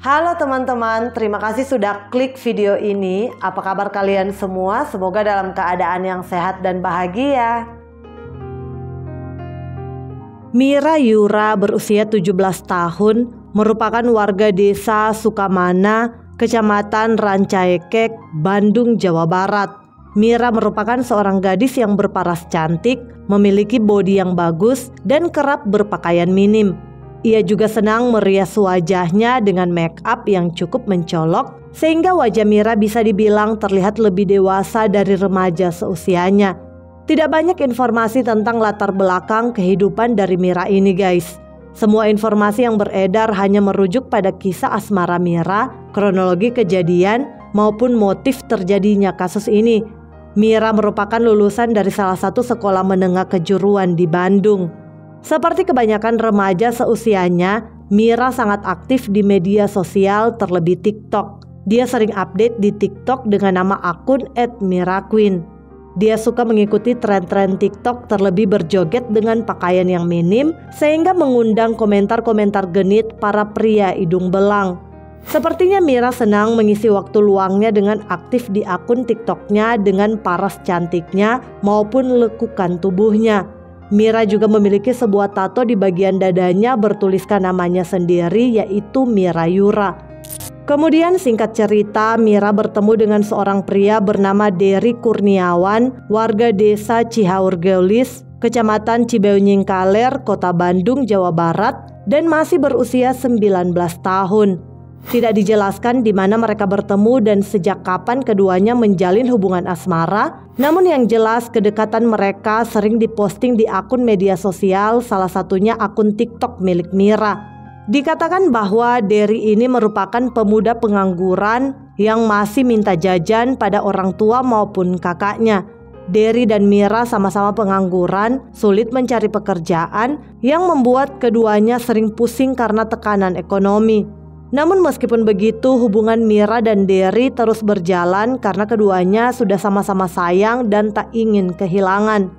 Halo teman-teman, terima kasih sudah klik video ini. Apa kabar kalian semua? Semoga dalam keadaan yang sehat dan bahagia. Mira Yura berusia 17 tahun, merupakan warga desa Sukamana, Kecamatan Rancaekek, Bandung, Jawa Barat. Mira merupakan seorang gadis yang berparas cantik, memiliki bodi yang bagus, dan kerap berpakaian minim. Ia juga senang merias wajahnya dengan make up yang cukup mencolok, sehingga wajah Mira bisa dibilang terlihat lebih dewasa dari remaja seusianya. Tidak banyak informasi tentang latar belakang kehidupan dari Mira ini guys. Semua informasi yang beredar hanya merujuk pada kisah asmara Mira, kronologi kejadian, maupun motif terjadinya kasus ini. Mira merupakan lulusan dari salah satu sekolah menengah kejuruan di Bandung. Seperti kebanyakan remaja seusianya, Mira sangat aktif di media sosial, terlebih TikTok. Dia sering update di TikTok dengan nama akun @miraqueen. Dia suka mengikuti tren-tren TikTok, terlebih berjoget dengan pakaian yang minim, sehingga mengundang komentar-komentar genit para pria hidung belang. Sepertinya Mira senang mengisi waktu luangnya dengan aktif di akun TikToknya dengan paras cantiknya maupun lekukan tubuhnya. Mira juga memiliki sebuah tato di bagian dadanya bertuliskan namanya sendiri, yaitu Mira Yura. Kemudian singkat cerita, Mira bertemu dengan seorang pria bernama Dery Kurniawan, warga desa Cihaurgeulis, Kecamatan Cibeuying Kaler, Kota Bandung, Jawa Barat, dan masih berusia 19 tahun. Tidak dijelaskan di mana mereka bertemu dan sejak kapan keduanya menjalin hubungan asmara. Namun yang jelas kedekatan mereka sering diposting di akun media sosial, salah satunya akun TikTok milik Mira. Dikatakan bahwa Dery ini merupakan pemuda pengangguran yang masih minta jajan pada orang tua maupun kakaknya. Dery dan Mira sama-sama pengangguran, sulit mencari pekerjaan yang membuat keduanya sering pusing karena tekanan ekonomi. Namun meskipun begitu, hubungan Mira dan Dery terus berjalan karena keduanya sudah sama-sama sayang dan tak ingin kehilangan.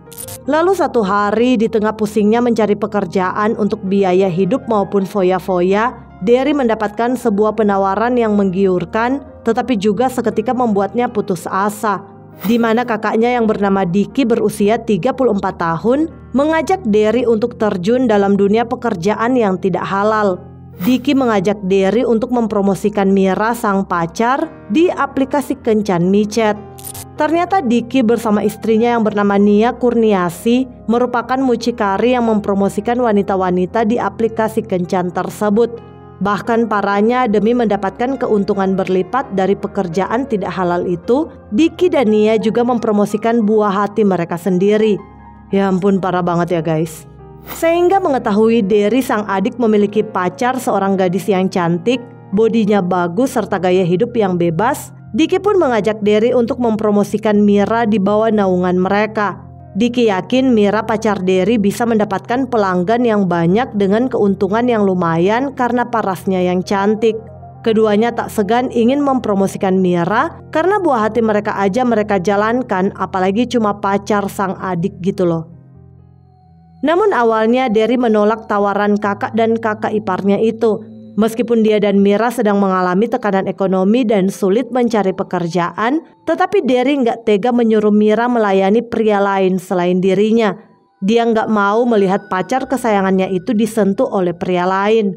Lalu satu hari di tengah pusingnya mencari pekerjaan untuk biaya hidup maupun foya-foya, Dery mendapatkan sebuah penawaran yang menggiurkan tetapi juga seketika membuatnya putus asa. Di mana kakaknya yang bernama Diki berusia 34 tahun mengajak Dery untuk terjun dalam dunia pekerjaan yang tidak halal. Diki mengajak Dery untuk mempromosikan Mira sang pacar di aplikasi kencan micet. Ternyata Diki bersama istrinya yang bernama Nia Kurniasi merupakan mucikari yang mempromosikan wanita-wanita di aplikasi kencan tersebut. Bahkan parahnya, demi mendapatkan keuntungan berlipat dari pekerjaan tidak halal itu, Diki dan Nia juga mempromosikan buah hati mereka sendiri. Ya ampun, parah banget ya guys. Sehingga mengetahui Dery sang adik memiliki pacar seorang gadis yang cantik, bodinya bagus serta gaya hidup yang bebas, Diki pun mengajak Dery untuk mempromosikan Mira di bawah naungan mereka. Diki yakin Mira pacar Dery bisa mendapatkan pelanggan yang banyak dengan keuntungan yang lumayan karena parasnya yang cantik. Keduanya tak segan ingin mempromosikan Mira karena buah hati mereka aja mereka jalankan, apalagi cuma pacar sang adik gitu loh. Namun awalnya Dery menolak tawaran kakak dan kakak iparnya itu. Meskipun dia dan Mira sedang mengalami tekanan ekonomi dan sulit mencari pekerjaan, tetapi Dery nggak tega menyuruh Mira melayani pria lain selain dirinya. Dia nggak mau melihat pacar kesayangannya itu disentuh oleh pria lain.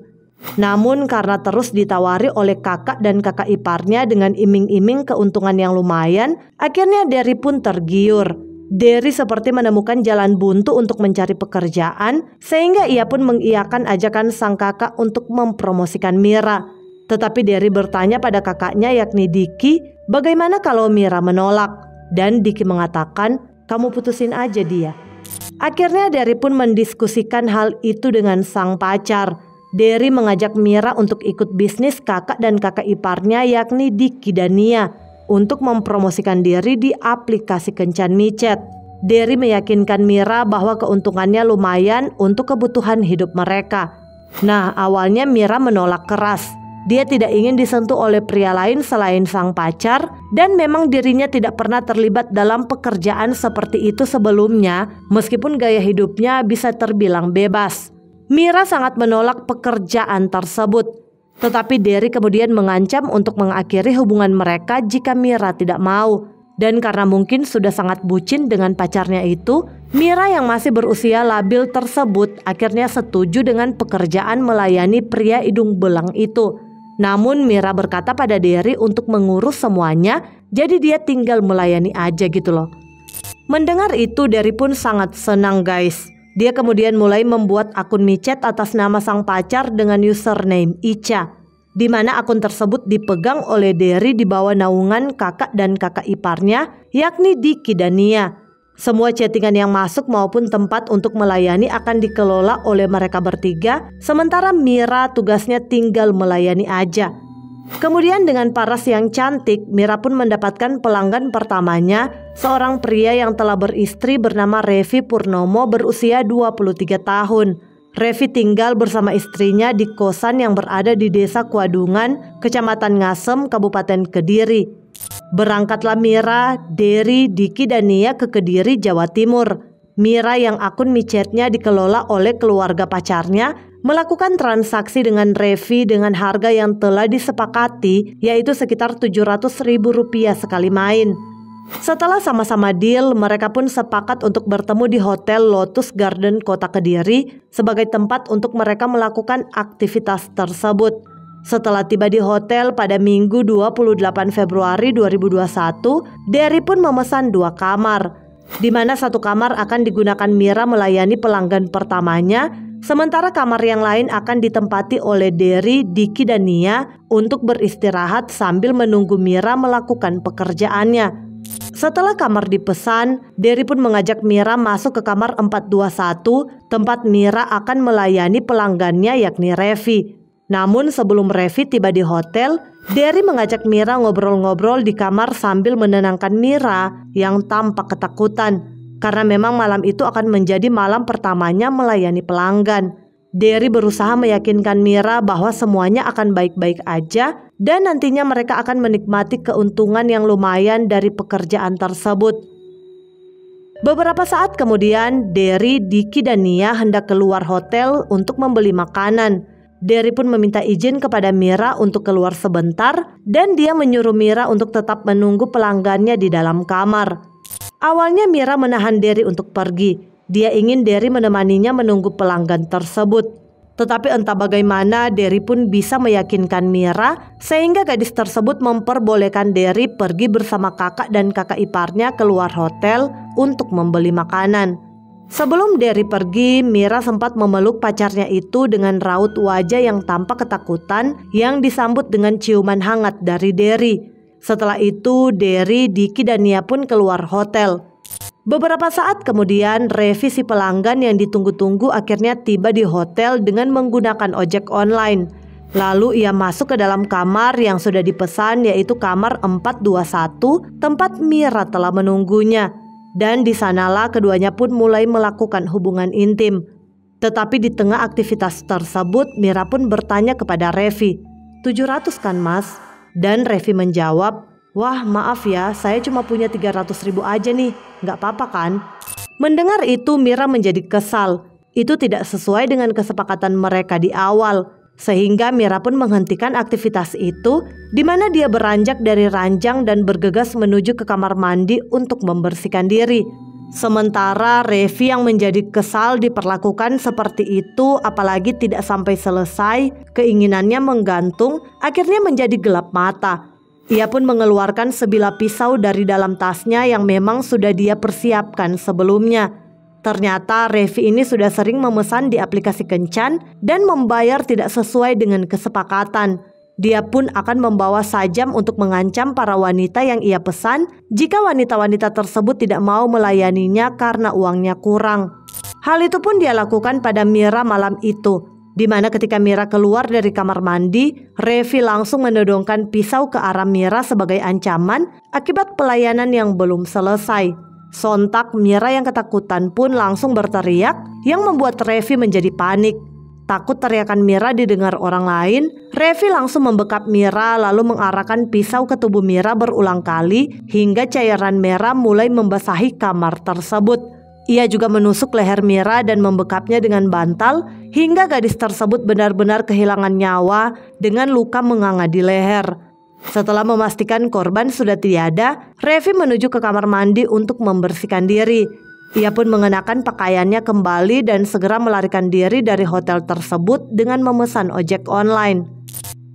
Namun karena terus ditawari oleh kakak dan kakak iparnya dengan iming-iming keuntungan yang lumayan, akhirnya Dery pun tergiur. Dery seperti menemukan jalan buntu untuk mencari pekerjaan, sehingga ia pun mengiyakan ajakan sang kakak untuk mempromosikan Mira. Tetapi Dery bertanya pada kakaknya yakni Diki, bagaimana kalau Mira menolak? Dan Diki mengatakan, kamu putusin aja dia. Akhirnya Dery pun mendiskusikan hal itu dengan sang pacar. Dery mengajak Mira untuk ikut bisnis kakak dan kakak iparnya yakni Diki dan Nia, untuk mempromosikan diri di aplikasi kencan micet. Dery meyakinkan Mira bahwa keuntungannya lumayan untuk kebutuhan hidup mereka. Nah, awalnya Mira menolak keras. Dia tidak ingin disentuh oleh pria lain selain sang pacar, dan memang dirinya tidak pernah terlibat dalam pekerjaan seperti itu sebelumnya, meskipun gaya hidupnya bisa terbilang bebas. Mira sangat menolak pekerjaan tersebut. Tetapi Derry kemudian mengancam untuk mengakhiri hubungan mereka jika Mira tidak mau. Dan karena mungkin sudah sangat bucin dengan pacarnya itu, Mira yang masih berusia labil tersebut akhirnya setuju dengan pekerjaan melayani pria hidung belang itu. Namun Mira berkata pada Derry untuk mengurus semuanya, jadi dia tinggal melayani aja gitu loh. Mendengar itu Derry pun sangat senang guys. Dia kemudian mulai membuat akun micet atas nama sang pacar dengan username Icha, di mana akun tersebut dipegang oleh Derry di bawah naungan kakak dan kakak iparnya, yakni Diki dan Nia. Semua chattingan yang masuk maupun tempat untuk melayani akan dikelola oleh mereka bertiga, sementara Mira tugasnya tinggal melayani aja. Kemudian dengan paras yang cantik, Mira pun mendapatkan pelanggan pertamanya, seorang pria yang telah beristri bernama Revi Purnomo berusia 23 tahun. Revi tinggal bersama istrinya di kosan yang berada di Desa Kuadungan, Kecamatan Ngasem, Kabupaten Kediri. Berangkatlah Mira, Derry, Diki dan Nia ke Kediri, Jawa Timur. Mira yang akun micetnya dikelola oleh keluarga pacarnya melakukan transaksi dengan Revi dengan harga yang telah disepakati, yaitu sekitar Rp700.000 sekali main. Setelah sama-sama deal, mereka pun sepakat untuk bertemu di Hotel Lotus Garden Kota Kediri sebagai tempat untuk mereka melakukan aktivitas tersebut. Setelah tiba di hotel pada Minggu 28 Februari 2021, Derry pun memesan 2 kamar, di mana 1 kamar akan digunakan Mira melayani pelanggan pertamanya, sementara kamar yang lain akan ditempati oleh Derry, Diki dan Nia untuk beristirahat sambil menunggu Mira melakukan pekerjaannya. Setelah kamar dipesan, Derry pun mengajak Mira masuk ke kamar 421, tempat Mira akan melayani pelanggannya yakni Revi. Namun sebelum Revi tiba di hotel, Derry mengajak Mira ngobrol-ngobrol di kamar sambil menenangkan Mira yang tampak ketakutan. Karena memang malam itu akan menjadi malam pertamanya melayani pelanggan. Derry berusaha meyakinkan Mira bahwa semuanya akan baik-baik aja dan nantinya mereka akan menikmati keuntungan yang lumayan dari pekerjaan tersebut. Beberapa saat kemudian, Derry, Diki dan Nia hendak keluar hotel untuk membeli makanan. Derry pun meminta izin kepada Mira untuk keluar sebentar dan dia menyuruh Mira untuk tetap menunggu pelanggannya di dalam kamar. Awalnya Mira menahan Derry untuk pergi. Dia ingin Derry menemaninya menunggu pelanggan tersebut. Tetapi entah bagaimana Derry pun bisa meyakinkan Mira sehingga gadis tersebut memperbolehkan Derry pergi bersama kakak dan kakak iparnya keluar hotel untuk membeli makanan. Sebelum Derry pergi, Mira sempat memeluk pacarnya itu dengan raut wajah yang tampak ketakutan yang disambut dengan ciuman hangat dari Derry. Setelah itu, Derry, Diki dan Nia pun keluar hotel. Beberapa saat kemudian, Revi si pelanggan yang ditunggu-tunggu akhirnya tiba di hotel dengan menggunakan ojek online. Lalu ia masuk ke dalam kamar yang sudah dipesan, yaitu kamar 421, tempat Mira telah menunggunya. Dan di sanalah keduanya pun mulai melakukan hubungan intim. Tetapi di tengah aktivitas tersebut, Mira pun bertanya kepada Revi, 700 kan mas? Dan Revi menjawab, wah maaf ya, saya cuma punya 300.000 aja nih, nggak apa-apa kan? Mendengar itu Mira menjadi kesal. Itu tidak sesuai dengan kesepakatan mereka di awal. Sehingga Mira pun menghentikan aktivitas itu, di mana dia beranjak dari ranjang dan bergegas menuju ke kamar mandi untuk membersihkan diri. Sementara Revi yang menjadi kesal diperlakukan seperti itu, apalagi tidak sampai selesai, keinginannya menggantung, akhirnya menjadi gelap mata. Ia pun mengeluarkan sebilah pisau dari dalam tasnya yang memang sudah dia persiapkan sebelumnya. Ternyata Revi ini sudah sering memesan di aplikasi kencan dan membayar tidak sesuai dengan kesepakatan. Dia pun akan membawa sajam untuk mengancam para wanita yang ia pesan jika wanita-wanita tersebut tidak mau melayaninya karena uangnya kurang. Hal itu pun dia lakukan pada Mira malam itu, di mana ketika Mira keluar dari kamar mandi, Revi langsung menodongkan pisau ke arah Mira sebagai ancaman akibat pelayanan yang belum selesai. Sontak Mira yang ketakutan pun langsung berteriak yang membuat Revi menjadi panik. Takut teriakan Mira didengar orang lain, Revi langsung membekap Mira lalu mengarahkan pisau ke tubuh Mira berulang kali hingga cairan merah mulai membasahi kamar tersebut. Ia juga menusuk leher Mira dan membekapnya dengan bantal hingga gadis tersebut benar-benar kehilangan nyawa dengan luka menganga di leher. Setelah memastikan korban sudah tiada, Revi menuju ke kamar mandi untuk membersihkan diri. Ia pun mengenakan pakaiannya kembali dan segera melarikan diri dari hotel tersebut dengan memesan ojek online.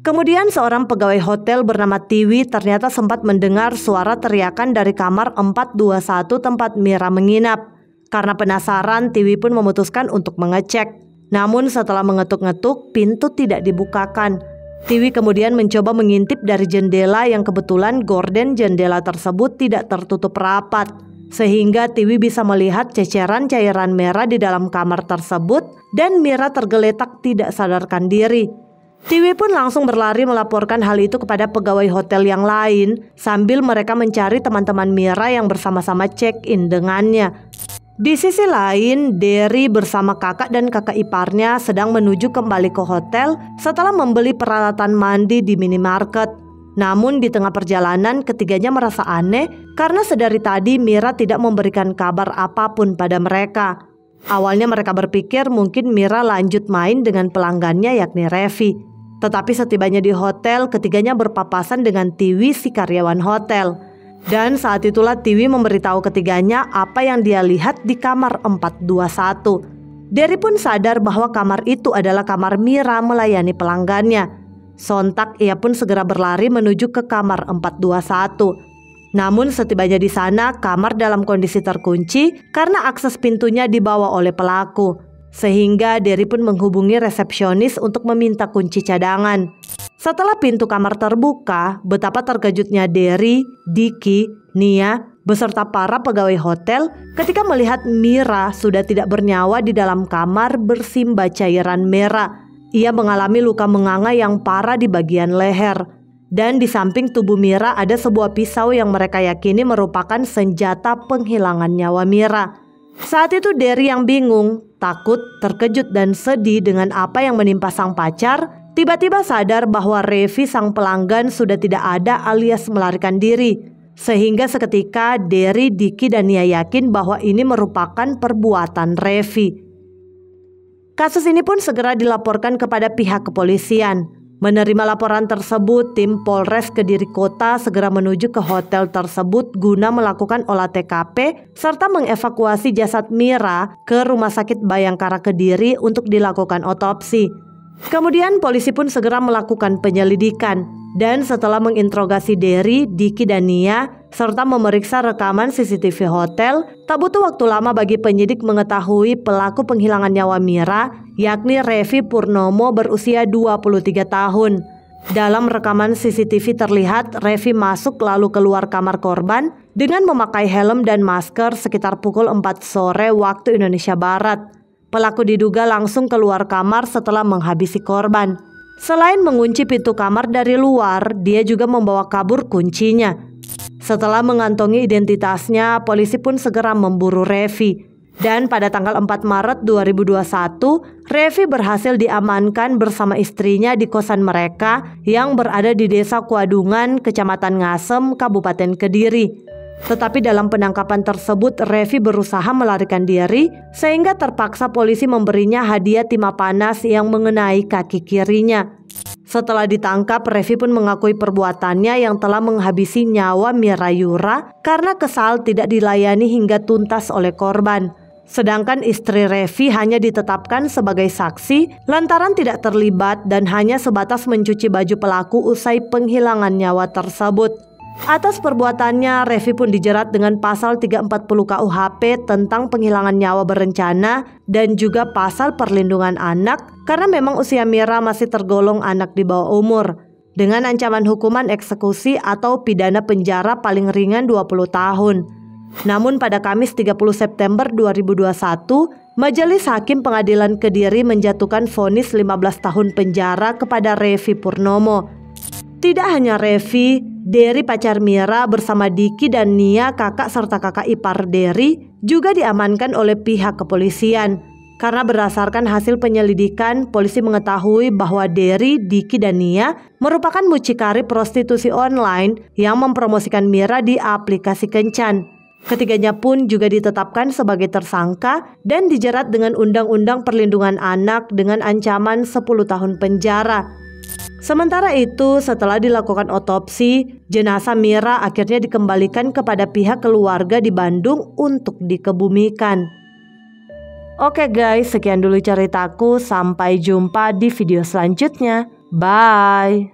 Kemudian seorang pegawai hotel bernama Tiwi ternyata sempat mendengar suara teriakan dari kamar 421 tempat Mira menginap. Karena penasaran, Tiwi pun memutuskan untuk mengecek. Namun setelah mengetuk-ngetuk, pintu tidak dibukakan. Tiwi kemudian mencoba mengintip dari jendela yang kebetulan gorden jendela tersebut tidak tertutup rapat. Sehingga Tiwi bisa melihat ceceran cairan merah di dalam kamar tersebut dan Mira tergeletak tidak sadarkan diri. Tiwi pun langsung berlari melaporkan hal itu kepada pegawai hotel yang lain sambil mereka mencari teman-teman Mira yang bersama-sama check-in dengannya. Di sisi lain, Derry bersama kakak dan kakak iparnya sedang menuju kembali ke hotel setelah membeli peralatan mandi di minimarket. Namun di tengah perjalanan ketiganya merasa aneh karena sedari tadi Mira tidak memberikan kabar apapun pada mereka. Awalnya mereka berpikir mungkin Mira lanjut main dengan pelanggannya yakni Revi. Tetapi setibanya di hotel, ketiganya berpapasan dengan Tiwi si karyawan hotel. Dan saat itulah Tiwi memberitahu ketiganya apa yang dia lihat di kamar 421. Derry pun sadar bahwa kamar itu adalah kamar Mira melayani pelanggannya. Sontak ia pun segera berlari menuju ke kamar 421. Namun setibanya di sana, kamar dalam kondisi terkunci karena akses pintunya dibawa oleh pelaku. Sehingga Derry pun menghubungi resepsionis untuk meminta kunci cadangan. Setelah pintu kamar terbuka, betapa terkejutnya Derry, Diki, Nia, beserta para pegawai hotel ketika melihat Mira sudah tidak bernyawa di dalam kamar bersimbah cairan merah. Ia mengalami luka menganga yang parah di bagian leher. Dan di samping tubuh Mira ada sebuah pisau yang mereka yakini merupakan senjata penghilangan nyawa Mira. Saat itu Derry yang bingung, takut, terkejut dan sedih dengan apa yang menimpa sang pacar, tiba-tiba sadar bahwa Revi sang pelanggan sudah tidak ada alias melarikan diri. Sehingga seketika Derry, Diki dan Nia yakin bahwa ini merupakan perbuatan Revi. Kasus ini pun segera dilaporkan kepada pihak kepolisian. Menerima laporan tersebut, tim Polres Kediri Kota segera menuju ke hotel tersebut guna melakukan olah TKP serta mengevakuasi jasad Mira ke Rumah Sakit Bayangkara Kediri untuk dilakukan otopsi. Kemudian polisi pun segera melakukan penyelidikan dan setelah menginterogasi Derry, Diki dan Nia serta memeriksa rekaman CCTV hotel, tak butuh waktu lama bagi penyidik mengetahui pelaku penghilangan nyawa Mira, yakni Revi Purnomo berusia 23 tahun. Dalam rekaman CCTV terlihat Revi masuk lalu keluar kamar korban dengan memakai helm dan masker sekitar pukul 4 sore waktu Indonesia Barat. Pelaku diduga langsung keluar kamar setelah menghabisi korban. Selain mengunci pintu kamar dari luar, dia juga membawa kabur kuncinya. Setelah mengantongi identitasnya, polisi pun segera memburu Revi. Dan pada tanggal 4 Maret 2021, Revi berhasil diamankan bersama istrinya di kosan mereka yang berada di Desa Kuadungan, Kecamatan Ngasem, Kabupaten Kediri. Tetapi dalam penangkapan tersebut, Revi berusaha melarikan diri sehingga terpaksa polisi memberinya hadiah timah panas yang mengenai kaki kirinya. Setelah ditangkap, Revi pun mengakui perbuatannya yang telah menghabisi nyawa Mira Yura karena kesal tidak dilayani hingga tuntas oleh korban. Sedangkan istri Revi hanya ditetapkan sebagai saksi lantaran tidak terlibat dan hanya sebatas mencuci baju pelaku usai penghilangan nyawa tersebut. Atas perbuatannya, Revi pun dijerat dengan pasal 340 KUHP tentang penghilangan nyawa berencana dan juga pasal perlindungan anak karena memang usia Mira masih tergolong anak di bawah umur, dengan ancaman hukuman eksekusi atau pidana penjara paling ringan 20 tahun. Namun pada Kamis 30 September 2021, Majelis Hakim Pengadilan Kediri menjatuhkan vonis 15 tahun penjara kepada Revi Purnomo. Tidak hanya Revi, Derry pacar Mira bersama Diki dan Nia kakak serta kakak ipar Derry juga diamankan oleh pihak kepolisian. Karena berdasarkan hasil penyelidikan, polisi mengetahui bahwa Derry, Diki dan Nia merupakan mucikari prostitusi online yang mempromosikan Mira di aplikasi kencan. Ketiganya pun juga ditetapkan sebagai tersangka dan dijerat dengan Undang-Undang Perlindungan Anak dengan ancaman 10 tahun penjara. Sementara itu, setelah dilakukan otopsi, jenazah Mira akhirnya dikembalikan kepada pihak keluarga di Bandung untuk dikebumikan. Oke guys, sekian dulu ceritaku. Sampai jumpa di video selanjutnya. Bye.